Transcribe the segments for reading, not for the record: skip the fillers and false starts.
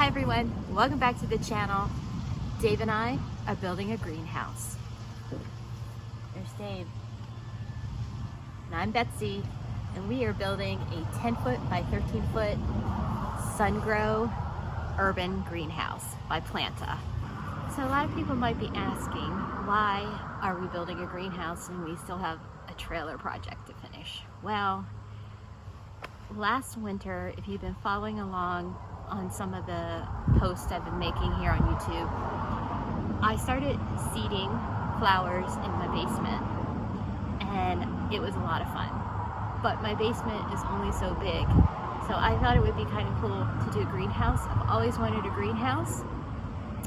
Hi everyone, welcome back to the channel. Dave and I are building a greenhouse. There's Dave. And I'm Betsy, and we are building a 10-foot by 13-foot sun-grow urban greenhouse by Planta. So a lot of people might be asking, why are we building a greenhouse and we still have a trailer project to finish? Well, last winter, if you've been following along on some of the posts I've been making here on YouTube, I started seeding flowers in my basement, and it was a lot of fun. But my basement is only so big, so I thought it would be kind of cool to do a greenhouse. I've always wanted a greenhouse,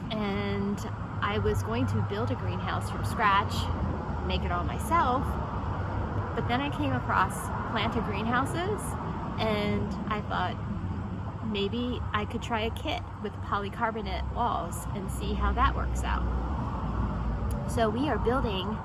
and I was going to build a greenhouse from scratch, make it all myself, but then I came across Planta greenhouses, and I thought, maybe I could try a kit with polycarbonate walls and see how that works out. So we are building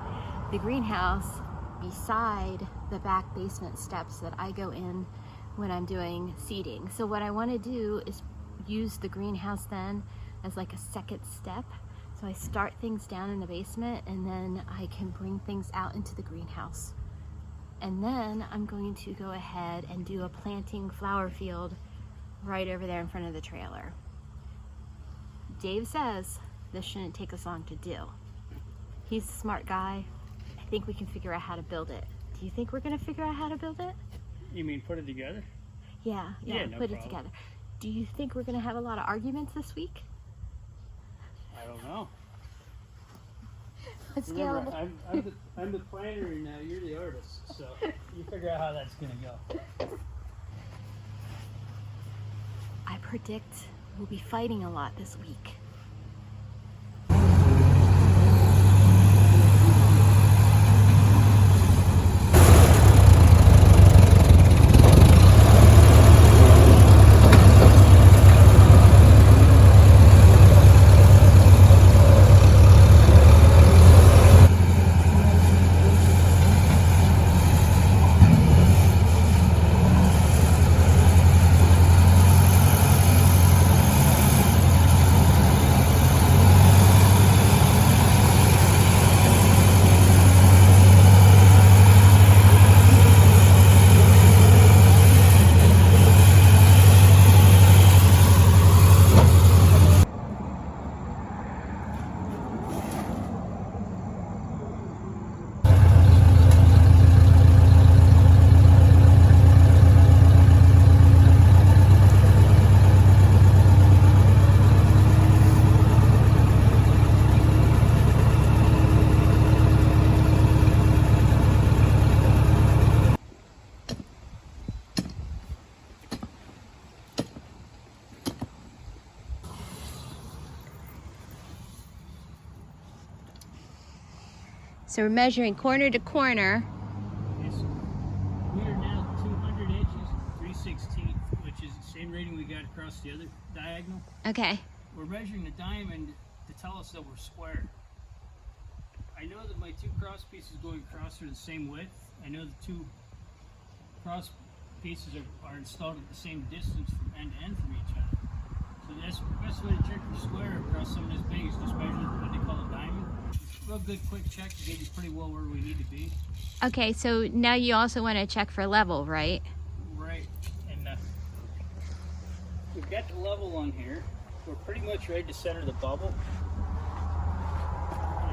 the greenhouse beside the back basement steps that I go in when I'm doing seeding. So what I want to do is use the greenhouse then as like a second step. So I start things down in the basement, and then I can bring things out into the greenhouse. And then I'm going to go ahead and do a planting flower field right over there in front of the trailer. Dave says this shouldn't take us long to do. He's a smart guy. I think we can figure out how to build it. Do you think we're gonna figure out how to build it? You mean put it together? Yeah, No put problem. it together. Do you think we're gonna have a lot of arguments this week? I don't know. Remember, I'm the planner and you're the artist, so you figure out how that's gonna go. I predict we'll be fighting a lot this week. So we're measuring corner to corner. Yes. We are now 200 inches, 3/16, which is the same rating we got across the other diagonal. Okay. We're measuring the diamond to tell us that we're square. I know that my two cross pieces going across are the same width. I know the two cross pieces are installed at the same distance from end to end from each other. So that's the best way to check for square across something as big is just measure what they call a diamond. Real good quick check to get you pretty well where we need to be. Okay, so now you also want to check for level, right? Right, and we've got the level on here. We're pretty much ready to center the bubble.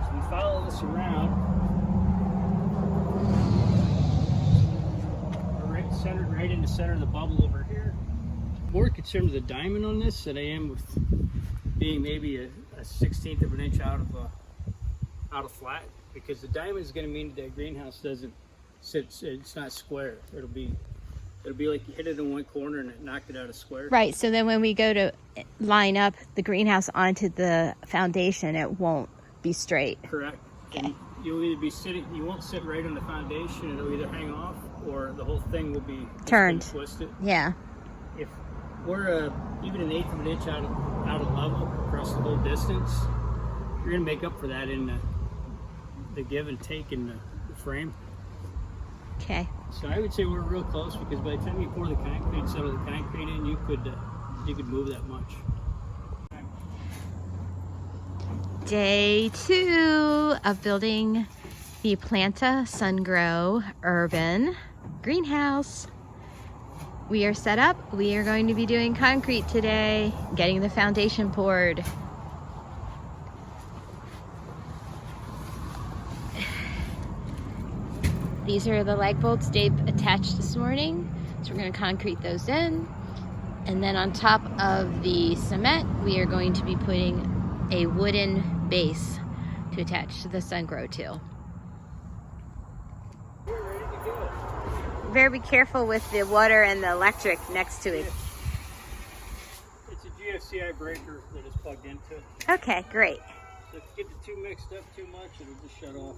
As we follow this around, we're centered right in the center of the bubble over here. More concerned with the diamond on this than I am with being maybe a 1/16 of an inch out of flat, because the diamond is going to mean that the greenhouse doesn't sit, it's not square. It'll be like you hit it in one corner and it knocked it out of square. Right, so then when we go to line up the greenhouse onto the foundation, it won't be straight. Correct. Okay. And you'll either be sitting, you won't sit right on the foundation, it'll either hang off or the whole thing will be Turned. twisted. Yeah. If we're even an eighth of an inch out of level across the whole distance, you're going to make up for that in the give and take in the frame. Okay. So I would say we're real close, because by the time you pour the concrete, settle the concrete in, you could move that much. Day 2 of building the Planta Sungrow Urban Greenhouse. We are set up. We are going to be doing concrete today, getting the foundation poured. These are the lag bolts Dave attached this morning. So we're going to concrete those in. And then on top of the cement, we are going to be putting a wooden base to attach to the Sungrow to. We're ready to go. Better be careful with the water and the electric next to it. It's a GFCI breaker that is plugged into. Okay, great. So if you get the two mixed up too much, it'll just shut off.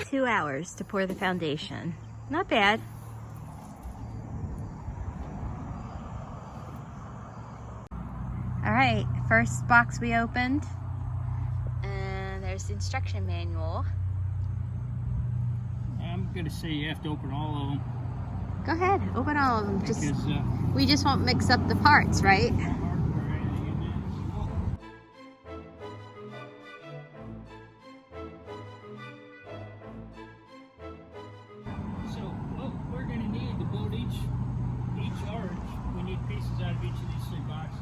2 hours to pour the foundation. Not bad. All right, first box we opened, and there's the instruction manual. I'm gonna say you have to open all of them. Go ahead, open all of them. Because, We just won't mix up the parts, right? So what we're gonna need to build each arch, we need pieces out of each of these 3 boxes.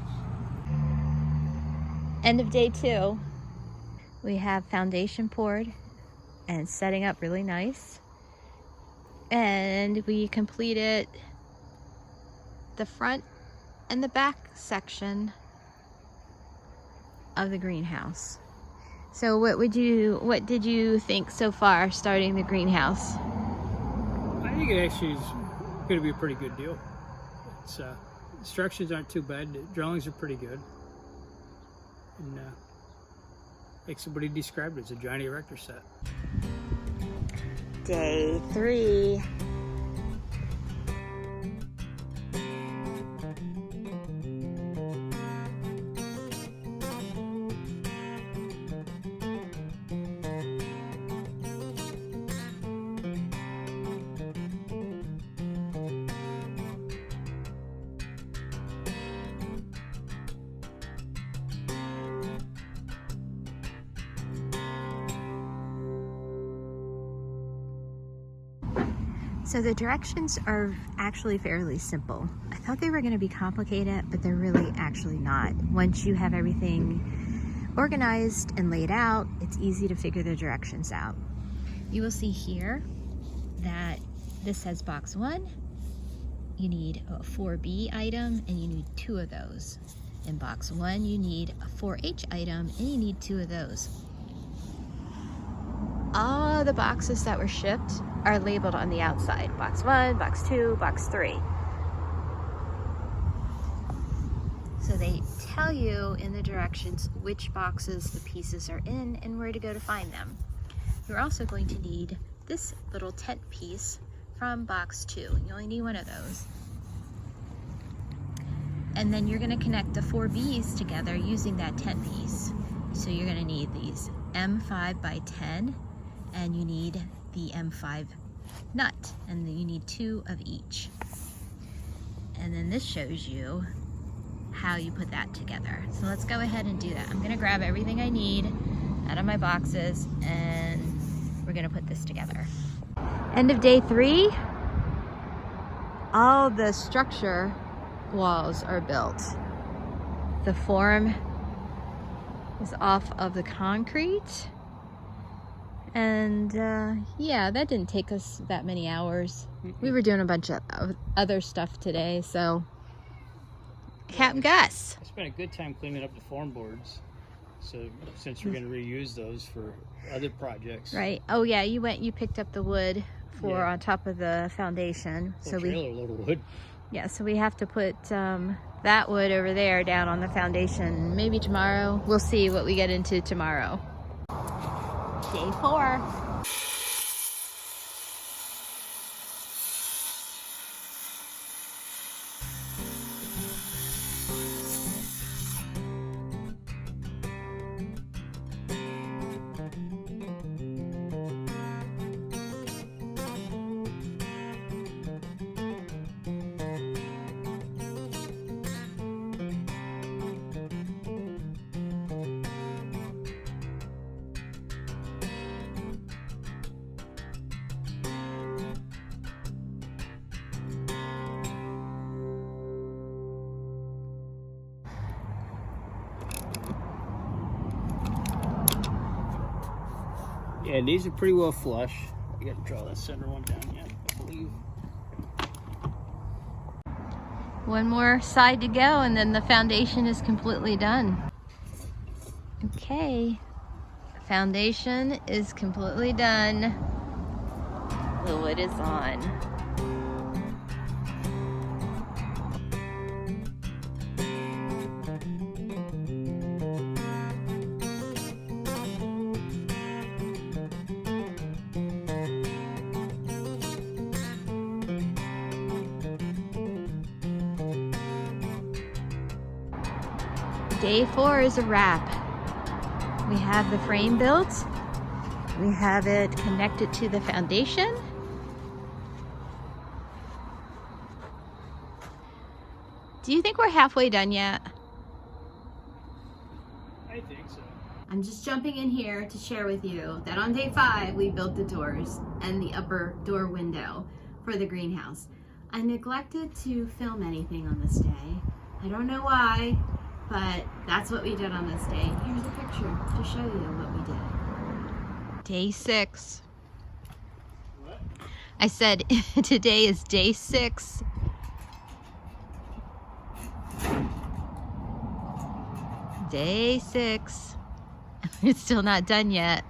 End of day 2. We have foundation poured and setting up really nice. And we completed the front and the back section of the greenhouse. So what did you think so far starting the greenhouse? I think it actually is going to be a pretty good deal. It's instructions aren't too bad. The drawings are pretty good. And like somebody described it, it's a giant erector set. Day 3. So the directions are actually fairly simple. I thought they were going to be complicated, but they're really actually not. Once you have everything organized and laid out, it's easy to figure the directions out. You will see here that this says box 1. You need a 4B item and you need 2 of those. In box 1, you need a 4H item and you need 2 of those. All the boxes that were shipped are labeled on the outside. Box 1, box 2, box 3. So they tell you in the directions which boxes the pieces are in and where to go to find them. You're also going to need this little tent piece from box 2. You only need 1 of those. And then you're going to connect the 4 Bs together using that tent piece. So you're going to need these M5 by 10, and you need the M5 nut, and then you need 2 of each. And then this shows you how you put that together. So let's go ahead and do that. I'm gonna grab everything I need out of my boxes and we're gonna put this together. End of day 3. All the structure walls are built. The form is off of the concrete. And yeah, that didn't take us that many hours. We were doing a bunch of other stuff today, so Captain Gus. I spent a good time cleaning up the form boards. So since we're going to reuse those for other projects. Right. Oh yeah, you picked up the wood for Yeah. on top of the foundation. So trailer load of wood. Yeah, so we have to put that wood over there down on the foundation. Maybe tomorrow. We'll see what we get into tomorrow. Day 4. Yeah, these are pretty well flush. I gotta draw that center one down yet, I believe. One more side to go and then the foundation is completely done. Okay, the foundation is completely done. The wood is on. Day 4 is a wrap. We have the frame built. We have it connected to the foundation. Do you think we're halfway done yet? I think so. I'm just jumping in here to share with you that on day 5, we built the doors and the upper door window for the greenhouse. I neglected to film anything on this day. I don't know why, but that's what we did on this day. Here's a picture to show you what we did. Day 6. What? I said today is day 6. Day 6. It's still not done yet.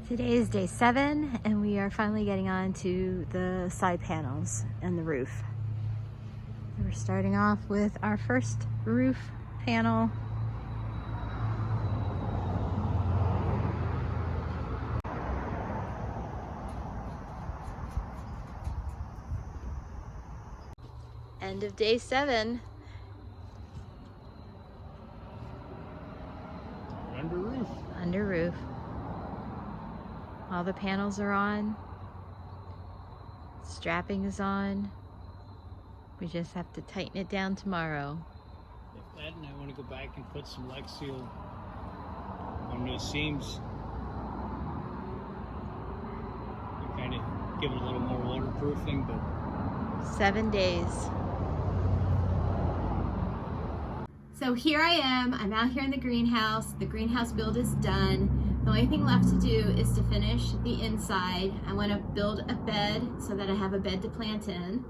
Today is day 7 and we are finally getting on to the side panels and the roof. We're starting off with our first roof panel. End of day 7. Under roof. Under roof. All the panels are on. Strapping is on. We just have to tighten it down tomorrow. If that, and I want to go back and put some Lex Seal on those seams. Kind of give it a little more waterproofing, but 7 days. So here I am. I'm out here in the greenhouse. The greenhouse build is done. The only thing left to do is to finish the inside. I want to build a bed so that I have a bed to plant in.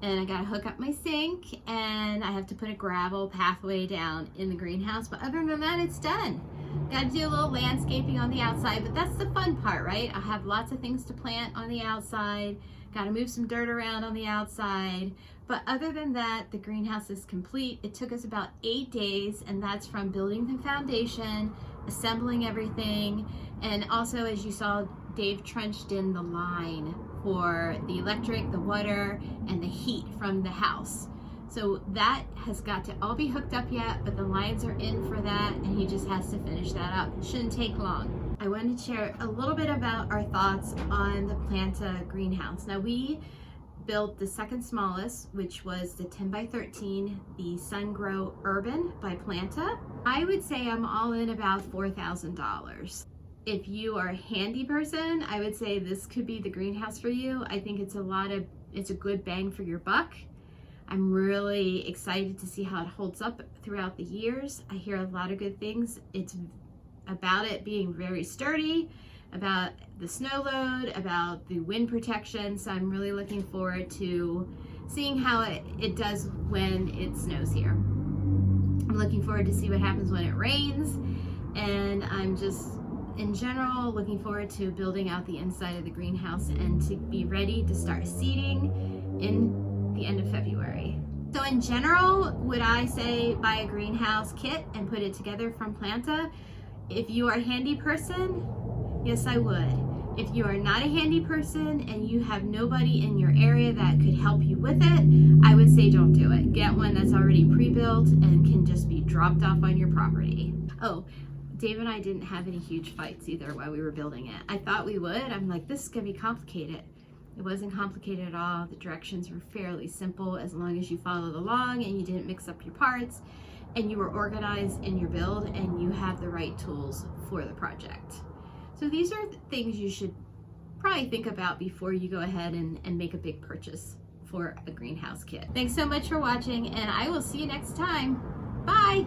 And I gotta hook up my sink and I have to put a gravel pathway down in the greenhouse. But other than that, it's done. Gotta do a little landscaping on the outside, but that's the fun part, right? I have lots of things to plant on the outside. Gotta move some dirt around on the outside. But other than that, the greenhouse is complete. It took us about 8 days, and that's from building the foundation, assembling everything, and also, as you saw, Dave trenched in the line for the electric, the water, and the heat from the house. So that has got to all be hooked up yet, but the lines are in for that, and he just has to finish that up. It shouldn't take long. I wanted to share a little bit about our thoughts on the Planta greenhouse. Now, we built the second smallest, which was the 10 by 13, the SunGrow Urban by Planta. I would say I'm all in about $4,000. If you are a handy person, I would say this could be the greenhouse for you. I think it's a good bang for your buck. I'm really excited to see how it holds up throughout the years. I hear a lot of good things. It's about it being very sturdy, about the snow load, about the wind protection. So I'm really looking forward to seeing how it does when it snows here. I'm looking forward to see what happens when it rains. And I'm just, in general, looking forward to building out the inside of the greenhouse and to be ready to start seeding in the end of February. So in general, would I say buy a greenhouse kit and put it together from Planta? If you are a handy person, yes, I would. If you are not a handy person and you have nobody in your area that could help you with it, I would say don't do it. Get one that's already pre-built and can just be dropped off on your property. Oh, Dave and I didn't have any huge fights either while we were building it. I thought we would. I'm like, this is gonna be complicated. It wasn't complicated at all. The directions were fairly simple as long as you followed along and you didn't mix up your parts and you were organized in your build and you have the right tools for the project. So these are things you should probably think about before you go ahead and make a big purchase for a greenhouse kit. Thanks so much for watching, and I will see you next time. Bye!